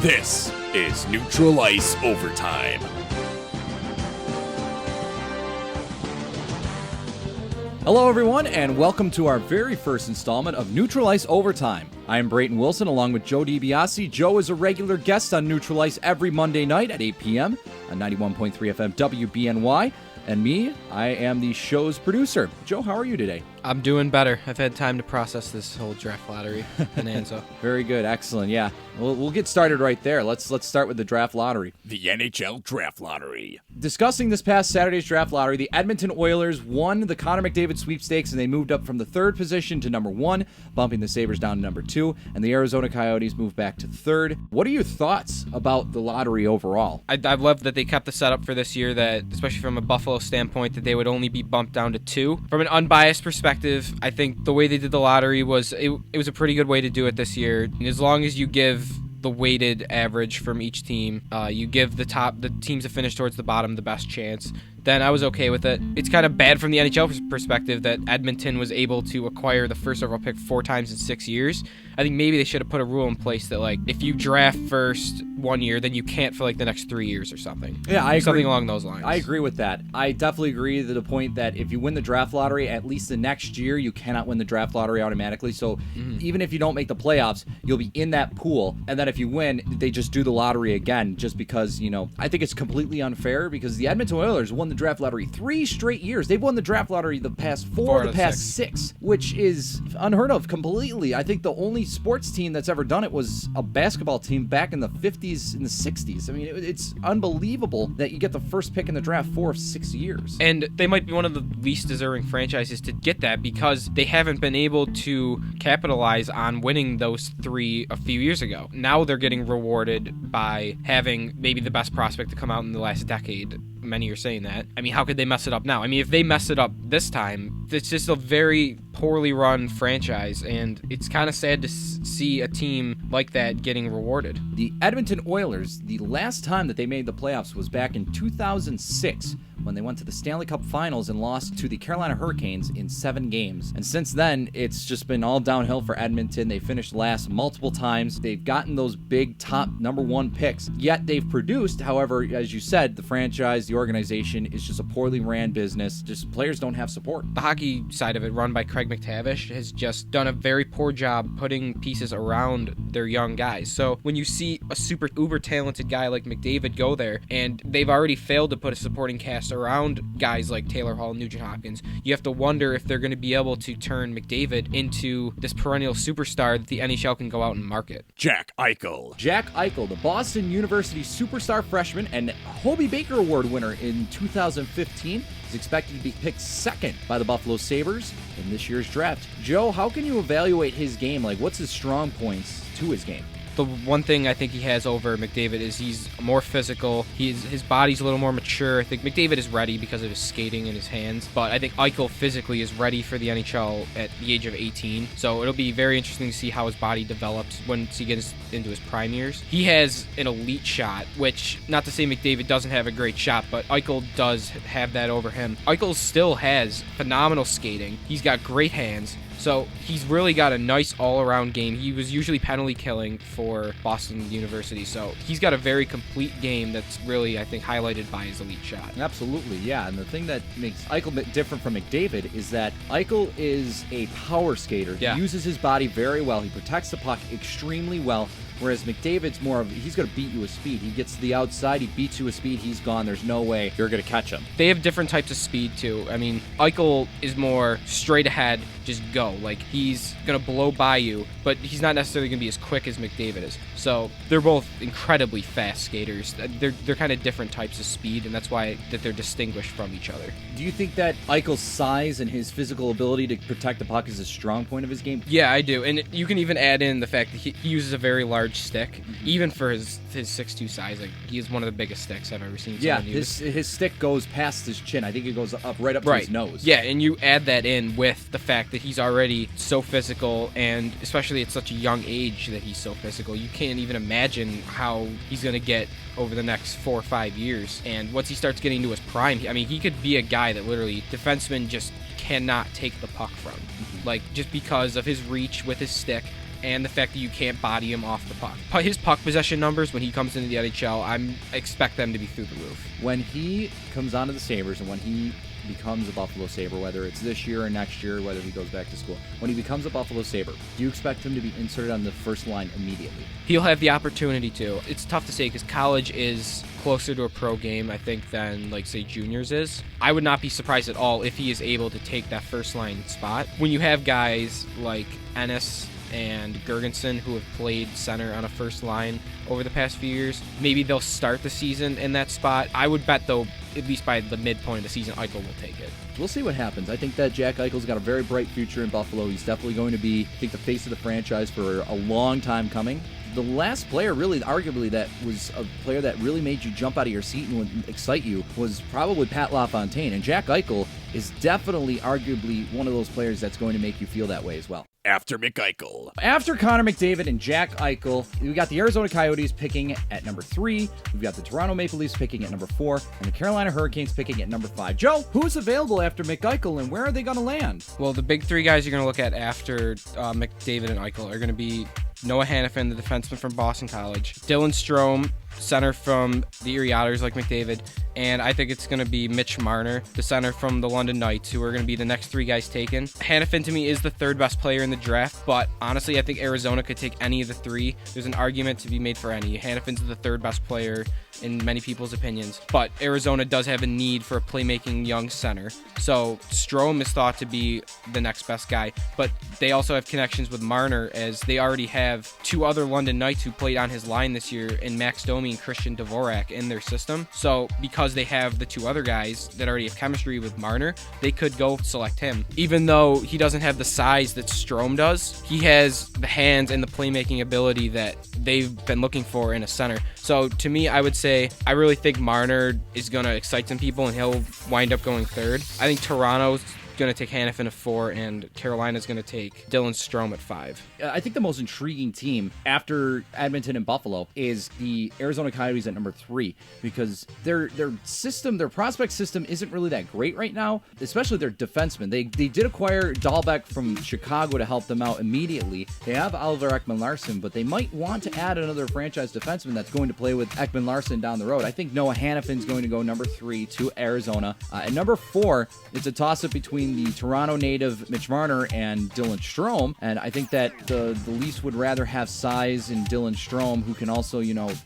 This is Neutral Ice Overtime. Hello, everyone, and welcome to our very first installment of Neutral Ice Overtime. I am Brayton Wilson, along with Joe DiBiase. Joe is a regular guest on Neutral Ice every Monday night at 8 p.m. on 91.3 FM WBNY. And me, I am the show's producer. Joe, how are you today? I'm doing better. I've had time to process this whole draft lottery bonanza. Very good. Excellent. Yeah. We'll get started right there. Let's start with the draft lottery. The NHL Draft Lottery. Discussing this past Saturday's draft lottery, the Edmonton Oilers won the Connor McDavid sweepstakes, and they moved up from the third position to number 1, bumping the Sabres down to number 2, and the Arizona Coyotes moved back to third. What are your thoughts about the lottery overall? I love that they kept the setup for this year, that especially from a Buffalo standpoint, that they would only be bumped down to 2. From an unbiased perspective, I think the way they did the lottery was it was a pretty good way to do it this year. As long as you give the weighted average from each team, you give the teams that finish towards the bottom the best chance, then I was okay with it. It's kind of bad from the NHL perspective that Edmonton was able to acquire the first overall pick 4 times in 6 years. I think maybe they should have put a rule in place that, like, if you draft first 1 year, then you can't for, like, the next 3 years or something. Yeah, I agree. Something along those lines. I agree with that. I definitely agree to the point that if you win the draft lottery, at least the next year, you cannot win the draft lottery automatically. So even if you don't make the playoffs, you'll be in that pool. And then if you win, they just do the lottery again just because, I think it's completely unfair because the Edmonton Oilers won the draft lottery 3 straight years. They've won the draft lottery the past 4 of the past 6, which is unheard of completely. I think the only sports team that's ever done it was a basketball team back in the 50s and the 60s. I mean, it's unbelievable that you get the first pick in the draft 4 of 6 years. And they might be one of the least deserving franchises to get that because they haven't been able to capitalize on winning those 3 a few years ago. Now they're getting rewarded by having maybe the best prospect to come out in the last decade. Many are saying that. I mean, how could they mess it up now? I mean, if they mess it up this time, it's just a very poorly run franchise, and it's kind of sad to see a team like that getting rewarded. The Edmonton Oilers, the last time that they made the playoffs was back in 2006 when they went to the Stanley Cup Finals and lost to the Carolina Hurricanes in 7 games. And since then, it's just been all downhill for Edmonton. They finished last multiple times. They've gotten those big top number 1 picks, yet they've produced. However, as you said, the franchise, the organization is just a poorly ran business. Just players don't have support. The hockey side of it, run by Craig McTavish, has just done a very poor job putting pieces around their young guys. So when you see a super uber talented guy like McDavid go there, and they've already failed to put a supporting cast around guys like Taylor Hall and Nugent Hopkins, you have to wonder if they're going to be able to turn McDavid into this perennial superstar that the NHL can go out and market. Jack Eichel. Jack Eichel, the Boston University superstar freshman and Hobey Baker Award winner in 2015, is expected to be picked 2nd by the Buffalo Sabres in this year's draft. Joe, how can you evaluate his game? Like, what's his strong points to his game? The one thing I think he has over McDavid is he's more physical. His body's a little more mature. I think McDavid is ready because of his skating and his hands, but I think Eichel physically is ready for the NHL at the age of 18. So it'll be very interesting to see how his body develops once he gets into his prime years. He has an elite shot, which, not to say McDavid doesn't have a great shot, but Eichel does have that over him. Eichel still has phenomenal skating. He's got great hands. So he's really got a nice all-around game. He was usually penalty killing for Boston University, so he's got a very complete game that's really, I think, highlighted by his elite shot. Absolutely, yeah. And the thing that makes Eichel a bit different from McDavid is that Eichel is a power skater. He uses his body very well. He protects the puck extremely well. Whereas McDavid's more of, he's going to beat you with speed. He gets to the outside, he beats you with speed, he's gone. There's no way you're going to catch him. They have different types of speed, too. I mean, Eichel is more straight ahead, just go. Like, he's going to blow by you, but he's not necessarily going to be as quick as McDavid is. So they're both incredibly fast skaters. They're kind of different types of speed, and that's why that they're distinguished from each other. Do you think that Eichel's size and his physical ability to protect the puck is a strong point of his game? Yeah, I do. And you can even add in the fact that he uses a very large stick, even for his 6'2" size. Like, he is one of the biggest sticks I've ever seen. Yeah, his stick goes past his chin. I think it goes right up to his nose. Yeah, and you add that in with the fact that he's already so physical, and especially at such a young age that he's so physical. You can't even imagine how he's going to get over the next 4 or 5 years. And once he starts getting to his prime, I mean, he could be a guy that literally defensemen just cannot take the puck from. Like, just because of his reach with his stick. and the fact that you can't body him off the puck. His puck possession numbers when he comes into the NHL, I expect them to be through the roof. When he comes onto the Sabres and when he becomes a Buffalo Sabre, whether it's this year or next year, whether he goes back to school, when he becomes a Buffalo Sabre, do you expect him to be inserted on the first line immediately? He'll have the opportunity to. It's tough to say because college is closer to a pro game, I think, than, like, say, juniors is. I would not be surprised at all if he is able to take that first line spot. When you have guys like Ennis and Gergensen who have played center on a first line over the past few years, maybe they'll start the season in that spot. I would bet, though, at least by the midpoint of the season, Eichel will take it. We'll see what happens. I think that Jack Eichel's got a very bright future in Buffalo. He's definitely going to be, I think, the face of the franchise for a long time coming. The last player, really, arguably, that was a player that really made you jump out of your seat and would excite you was probably Pat LaFontaine. And Jack Eichel is definitely, arguably, one of those players that's going to make you feel that way as well. After McEichel. After Connor McDavid and Jack Eichel, we got the Arizona Coyotes picking at number 3. We've got the Toronto Maple Leafs picking at number 4, and the Carolina Hurricanes picking at number 5. Joe, who's available after McEichel, and where are they going to land? Well, the big three guys you're going to look at after McDavid and Eichel are going to be Noah Hanifin, the defenseman from Boston College, Dylan Strome, center from the Erie Otters like McDavid, and I think it's going to be Mitch Marner, the center from the London Knights, who are going to be the next 3 guys taken. Hanifin, to me, is the 3rd best player in the draft, but honestly, I think Arizona could take any of the 3. There's an argument to be made for any. Hanifin's the 3rd best player in many people's opinions, but Arizona does have a need for a playmaking young center. So Strome is thought to be the next best guy, but they also have connections with Marner, as they already have 2 other London Knights who played on his line this year in Max Domi and Christian Dvorak in their system. So because they have the 2 other guys that already have chemistry with Marner, they could go select him. Even though he doesn't have the size that Strome does, he has the hands and the playmaking ability that they've been looking for in a center. So to me, I would say I really think Marner is going to excite some people and he'll wind up going 3rd. I think Toronto's going to take Hanifin at 4, and Carolina's going to take Dylan Strome at 5. I think the most intriguing team after Edmonton and Buffalo is the Arizona Coyotes at number 3, because their system, their prospect system isn't really that great right now, especially their defensemen. They did acquire Dahlbeck from Chicago to help them out immediately. They have Oliver Ekman-Larsson, but they might want to add another franchise defenseman that's going to play with Ekman-Larsson down the road. I think Noah Hanifin's going to go number 3 to Arizona. At number 4, it's a toss-up between the Toronto native Mitch Marner and Dylan Strome, and I think that the Leafs would rather have size in Dylan Strome, who can also,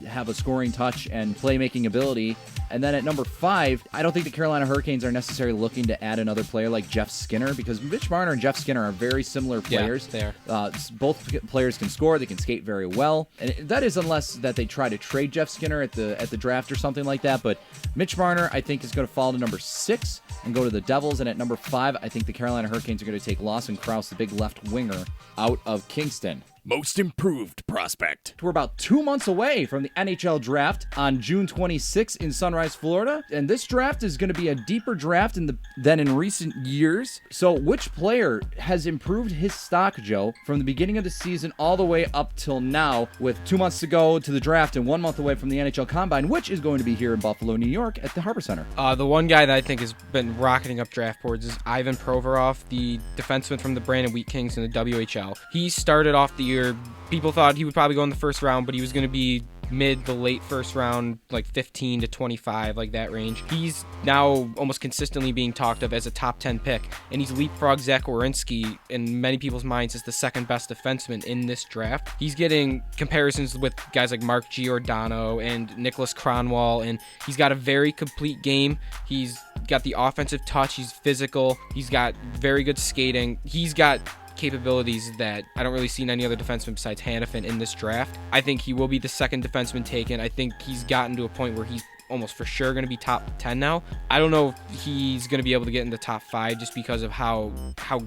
have a scoring touch and playmaking ability. And then at number 5, I don't think the Carolina Hurricanes are necessarily looking to add another player like Jeff Skinner, because Mitch Marner and Jeff Skinner are very similar players. Yeah, they are. Both players can score, they can skate very well, and that is unless that they try to trade Jeff Skinner at the draft or something like that. But Mitch Marner, I think, is going to fall to number 6 and go to the Devils. And at number 5, I think the Carolina Hurricanes are going to take Lawson Krause, the big left winger, out of Kingston. Most improved prospect. We're about 2 months away from the NHL Draft on June 26th in Sunrise, Florida. And this draft is going to be a deeper draft than in recent years. So which player has improved his stock, Joe, from the beginning of the season all the way up till now, with 2 months to go to the draft and 1 month away from the NHL Combine, which is going to be here in Buffalo, New York at the Harbor Center? The one guy that I think has been rocketing up draft boards is Ivan Provorov, the defenseman from the Brandon Wheat Kings in the WHL. He started off the year, people thought he would probably go in the first round, but he was going to be mid to late first round, like 15 to 25, like that range. He's now almost consistently being talked of as a top 10 pick, and he's leapfrogged Zach Werenski in many people's minds as the 2nd best defenseman in this draft. He's getting comparisons with guys like Mark Giordano and Nicholas Kronwall, and he's got a very complete game. He's got the offensive touch, he's physical, he's got very good skating, he's got capabilities that I don't really see in any other defenseman besides Hanifin in this draft. I think he will be the 2nd defenseman taken. I think he's gotten to a point where he's almost for sure going to be top 10 now. I don't know if he's going to be able to get in the top 5 just because of how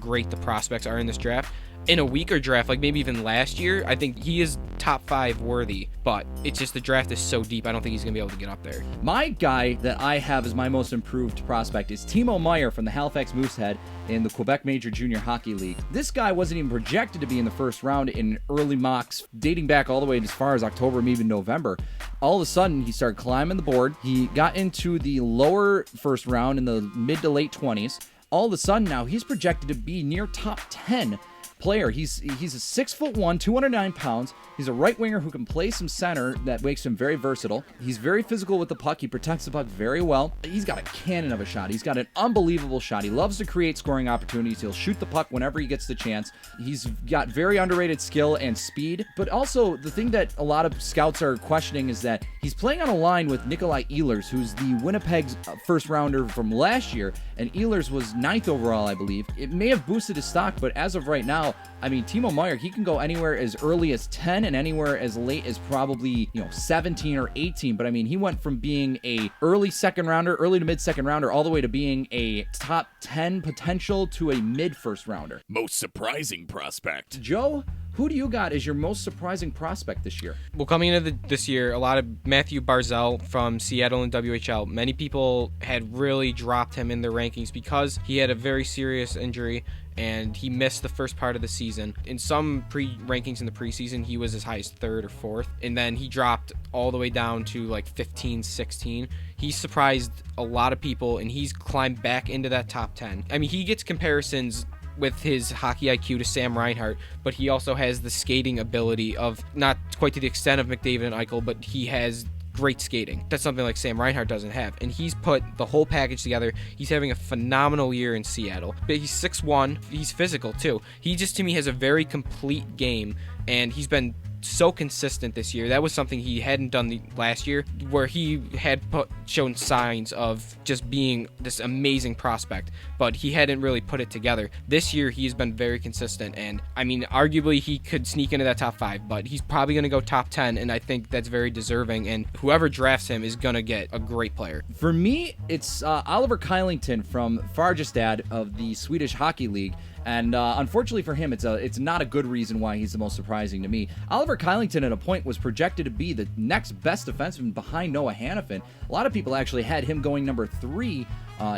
great the prospects are in this draft. In a weaker draft, like maybe even last year, I think he is top 5 worthy, but it's just the draft is so deep, I don't think he's going to be able to get up there. My guy that I have as my most improved prospect is Timo Meier from the Halifax Moosehead in the Quebec Major Junior Hockey League. This guy wasn't even projected to be in the first round in early mocks, dating back all the way as far as October, maybe November. All of a sudden, he started climbing the board. He got into the lower first round in the mid to late 20s. All of a sudden now, he's projected to be near top 10 player. He's a 6'1", 209 pounds. He's a right winger who can play some center. That makes him very versatile. He's very physical with the puck. He protects the puck very well. He's got a cannon of a shot. He's got an unbelievable shot. He loves to create scoring opportunities. He'll shoot the puck whenever he gets the chance. He's got very underrated skill and speed. But also, the thing that a lot of scouts are questioning is that he's playing on a line with Nikolai Ehlers, who's the Winnipeg's first rounder from last year, and Ehlers was 9th overall, I believe. It may have boosted his stock, but as of right now, I mean, Timo Meier, he can go anywhere as early as 10 and anywhere as late as probably, 17 or 18. But I mean, he went from being a early to mid second rounder, all the way to being a top 10 potential to a mid first rounder. Most surprising prospect. Joe, who do you got as your most surprising prospect this year? Well, coming into this year, a lot of Matthew Barzal from Seattle and WHL. Many people had really dropped him in their rankings because he had a very serious injury and he missed the first part of the season. In some rankings in the preseason, he was as high as 3rd or 4th, and then he dropped all the way down to like 15, 16. He surprised a lot of people, and he's climbed back into that top 10. I mean, he gets comparisons with his hockey IQ to Sam Reinhart, but he also has the skating ability of, not quite to the extent of McDavid and Eichel, but he has great skating. That's something like Sam Reinhart doesn't have, and he's put the whole package together. He's having a phenomenal year in Seattle. But he's 6'1", he's physical too. He just, to me, has a very complete game, and he's been so consistent this year. That was something he hadn't done last year, where he had shown signs of just being this amazing prospect, but he hadn't really put it together. This year, he's been very consistent, and I mean, arguably, he could sneak into that top 5, but he's probably going to go top 10, and I think that's very deserving, and whoever drafts him is going to get a great player. For me, it's Oliver Kylington from Farjestad of the Swedish Hockey League. And unfortunately for him, it's not a good reason why he's the most surprising to me. Oliver Kylington at a point was projected to be the next best defenseman behind Noah Hanifin. A lot of people actually had him going number 3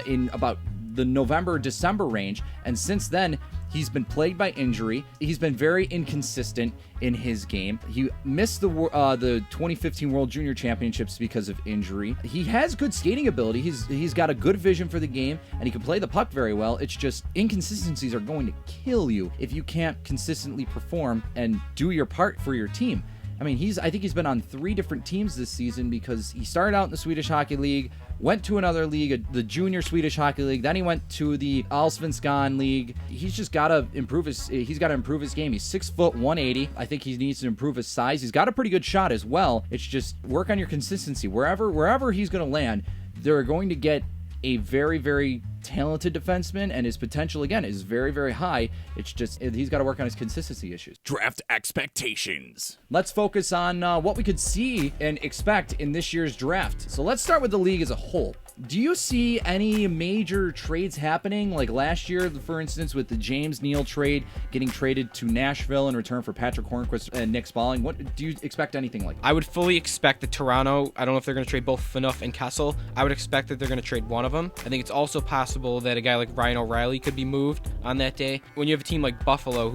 in about the November-December range, and since then, he's been plagued by injury. He's been very inconsistent in his game. He missed the 2015 World Junior Championships because of injury. He has good skating ability. He's got a good vision for the game, and he can play the puck very well. It's just inconsistencies are going to kill you if you can't consistently perform and do your part for your team. I mean, I think he's been on 3 different teams this season, because he started out in the Swedish Hockey League, went to another league, the Junior Swedish Hockey League, then he went to the Allsvenskan League. He's just got to improve his game. He's 6 foot 180. I think he needs to improve his size. He's got a pretty good shot as well. It's just work on your consistency. Wherever he's going to land, they're going to get a very, very talented defenseman, and his potential, again, is very, very high. It's just he's got to work on his consistency issues. Draft expectations. Let's focus on what we could see and expect in this year's draft. So let's start with the league as a whole. Do you see any major trades happening, like last year, for instance, with the James Neal trade getting traded to Nashville in return for Patrick Hornquist and Nick Spalling? What do you expect? Anything like that? I would fully expect that Toronto, I don't know if they're going to trade both Phaneuf and Kessel. I would expect that they're going to trade one of them. I think it's also possible that a guy like Ryan O'Reilly could be moved on that day. When you have a team like Buffalo,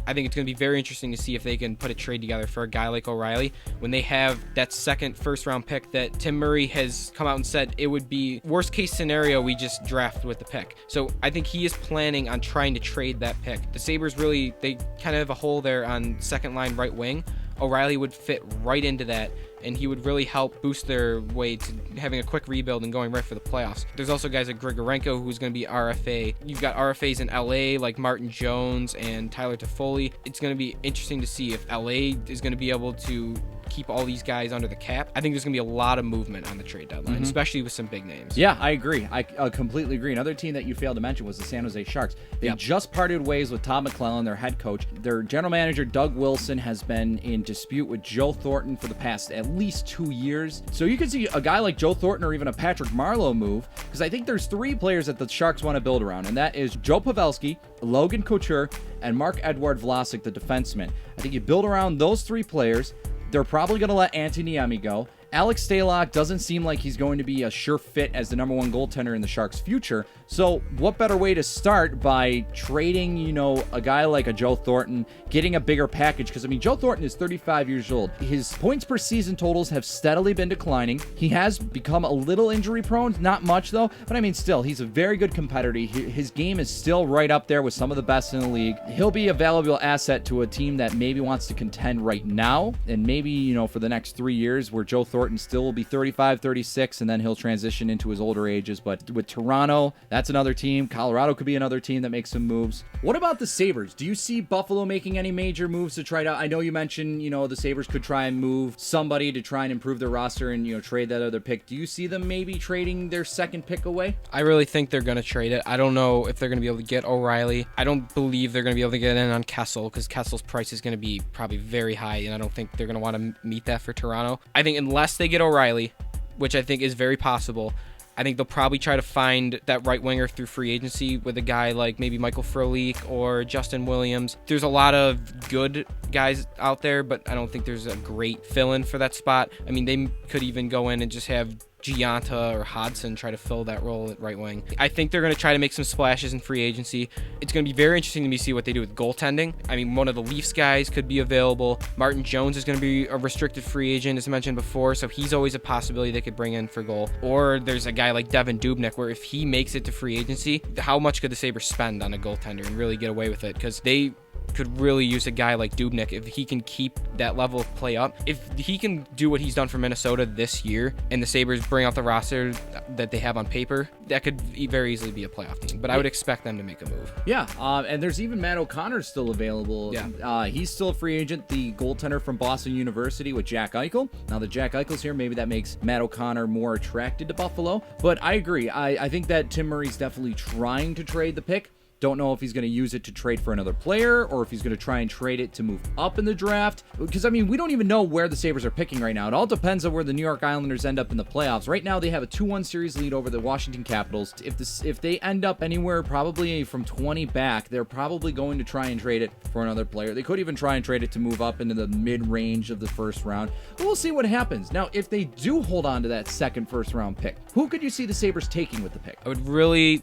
I think it's going to be very interesting to see if they can put a trade together for a guy like O'Reilly, when they have that second first-round pick that Tim Murray has come out and said it would be worst case scenario, we just draft with the pick. So I think he is planning on trying to trade that pick. The Sabres they kind of have a hole there on second line right wing. O'Reilly would fit right into that, and he would really help boost their way to having a quick rebuild and going right for the playoffs. There's also guys like Grigorenko, who's going to be RFA. You've got RFAs in LA like Martin Jones and Tyler Toffoli. It's going to be interesting to see if LA is going to be able to keep all these guys under the cap. I think there's going to be a lot of movement on the trade deadline, especially with some big names. Yeah, I agree. I completely agree. Another team that you failed to mention was the San Jose Sharks. They just parted ways with Todd McClellan, their head coach. Their general manager, Doug Wilson, has been in dispute with Joe Thornton for the past at least 2 years. So you can see a guy like Joe Thornton or even a Patrick Marleau move, because I think there's 3 players that the Sharks want to build around, and that is Joe Pavelski, Logan Couture, and Mark-Edouard Vlasic, the defenseman. I think you build around those 3 players. They're probably going to let Antti Niemi go. Alex Stalock doesn't seem like he's going to be a sure fit as the number 1 goaltender in the Sharks' future, So what better way to start by trading, a guy like a Joe Thornton, getting a bigger package? Because, Joe Thornton is 35 years old. His points per season totals have steadily been declining. He has become a little injury prone, not much though, but still, he's a very good competitor. His game is still right up there with some of the best in the league. He'll be a valuable asset to a team that maybe wants to contend right now, and maybe, for the next 3 years, where Joe Thornton still will be 35, 36, and then he'll transition into his older ages. But with Toronto, that's another team. Colorado could be another team that makes some moves. What about the Sabres? Do you see Buffalo making any major moves to try to... I know you mentioned, the Sabres could try and move somebody to try and improve their roster and, trade that other pick. Do you see them maybe trading their second pick away? I really think they're going to trade it. I don't know if they're going to be able to get O'Reilly. I don't believe they're going to be able to get in on Kessel, because Kessel's price is going to be probably very high, and I don't think they're going to want to meet that for Toronto. I think unless they get O'Reilly, which I think is very possible, I think they'll probably try to find that right winger through free agency with a guy like maybe Michael Frolik or Justin Williams. There's a lot of good guys out there, but I don't think there's a great fill-in for that spot. They could even go in and just have Gianta or Hodson try to fill that role at right wing. I think they're going to try to make some splashes in free agency. It's going to be very interesting to me to see what they do with goaltending. One of the Leafs guys could be available. Martin Jones is going to be a restricted free agent, as mentioned before, so he's always a possibility they could bring in for goal. Or there's a guy like Devin Dubnyk, where if he makes it to free agency, how much could the Sabres spend on a goaltender and really get away with it? Because they could really use a guy like Dubnyk if he can keep that level of play up. If he can do what he's done for Minnesota this year, and the Sabres bring out the roster that they have on paper, that could very easily be a playoff team. But I would expect them to make a move. Yeah, and there's even Matt O'Connor still available. Yeah. He's still a free agent, the goaltender from Boston University with Jack Eichel. Now that Jack Eichel's here, maybe that makes Matt O'Connor more attracted to Buffalo. But I agree. I think that Tim Murray's definitely trying to trade the pick. Don't know if he's going to use it to trade for another player, or if he's going to try and trade it to move up in the draft. Because, we don't even know where the Sabres are picking right now. It all depends on where the New York Islanders end up in the playoffs. Right now, they have a 2-1 series lead over the Washington Capitals. If they end up anywhere probably from 20 back, they're probably going to try and trade it for another player. They could even try and trade it to move up into the mid-range of the first round. But we'll see what happens. Now, if they do hold on to that second first-round pick, who could you see the Sabres taking with the pick? I would really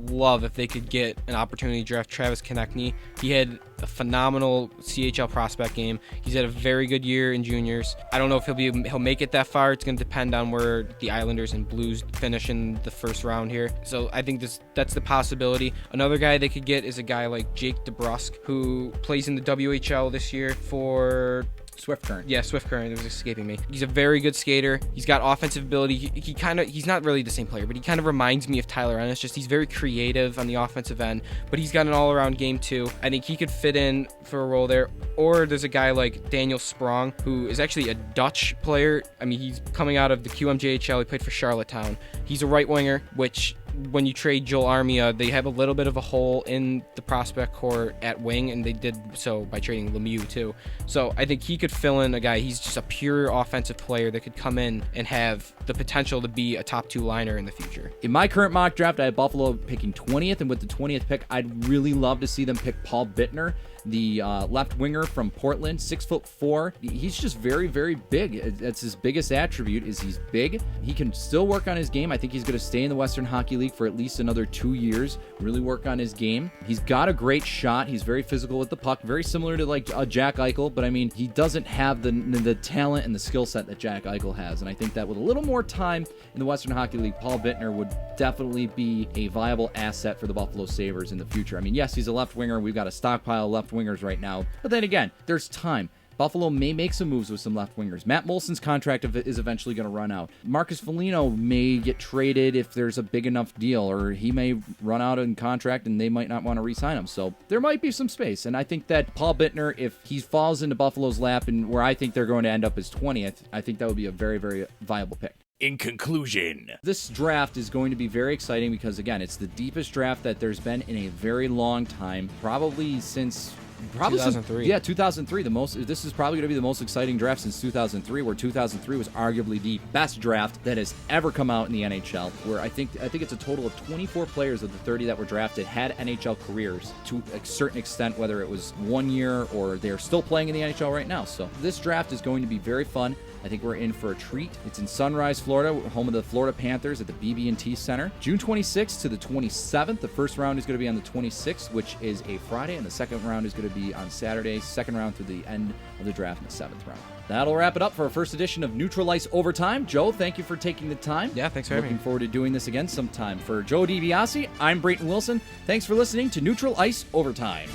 love if they could get an opportunity to draft Travis Konechny. He had a phenomenal CHL prospect game. He's had a very good year in juniors. I don't know if he'll make it that far. It's going to depend on where the Islanders and Blues finish in the first round here. So I think that's the possibility. Another guy they could get is a guy like Jake DeBrusk, who plays in the WHL this year for Swift Current. Yeah, Swift Current. It was escaping me. He's a very good skater. He's got offensive ability. He's not really the same player, but he kind of reminds me of Tyler Ennis. Just he's very creative on the offensive end, but he's got an all-around game too. I think he could fit in for a role there. Or there's a guy like Daniel Sprong, who is actually a Dutch player. He's coming out of the QMJHL. He played for Charlottetown. He's a right winger, which when you trade Joel Armia, they have a little bit of a hole in the prospect core at wing, and they did so by trading Lemieux too. So I think he could fill in a guy. He's just a pure offensive player that could come in and have the potential to be a top 2 liner in the future. In my current mock draft, I have Buffalo picking 20th, and with the 20th pick, I'd really love to see them pick Paul Bittner, the left winger from Portland, 6'4". He's just very, very big. That's his biggest attribute, is he's big. He can still work on his game. I think he's going to stay in the Western Hockey League for at least another 2 years, really work on his game. He's got a great shot. He's very physical with the puck, very similar to like Jack Eichel, but he doesn't have the talent and the skill set that Jack Eichel has. And I think that with a little more time in the Western Hockey League, Paul Bittner would definitely be a viable asset for the Buffalo Sabres in the future. Yes, he's a left winger. We've got a stockpile of left wingers right now, but then again, there's time. Buffalo may make some moves with some left wingers. Matt Molson's contract is eventually going to run out. Marcus Foligno may get traded if there's a big enough deal, or he may run out in contract and they might not want to re-sign him. So there might be some space. And I think that Paul Bittner, if he falls into Buffalo's lap and where I think they're going to end up as 20th, I think that would be a very, very viable pick. In conclusion, this draft is going to be very exciting because, again, it's the deepest draft that there's been in a very long time, probably since 2003. Yeah, 2003. This is probably going to be the most exciting draft since 2003, where 2003 was arguably the best draft that has ever come out in the NHL, where I think it's a total of 24 players of the 30 that were drafted had NHL careers to a certain extent, whether it was 1 year or they're still playing in the NHL right now. So this draft is going to be very fun. I think we're in for a treat. It's in Sunrise, Florida, home of the Florida Panthers at the BB&T Center. June 26th to the 27th. The first round is going to be on the 26th, which is a Friday, and the second round is going to be on Saturday. Second round through the end of the draft in the 7th round. That'll wrap it up for our first edition of Neutral Ice Overtime. Joe, thank you for taking the time. Yeah, thanks for having me. Looking forward to doing this again sometime. For Joe DiBiase, I'm Brayton Wilson. Thanks for listening to Neutral Ice Overtime.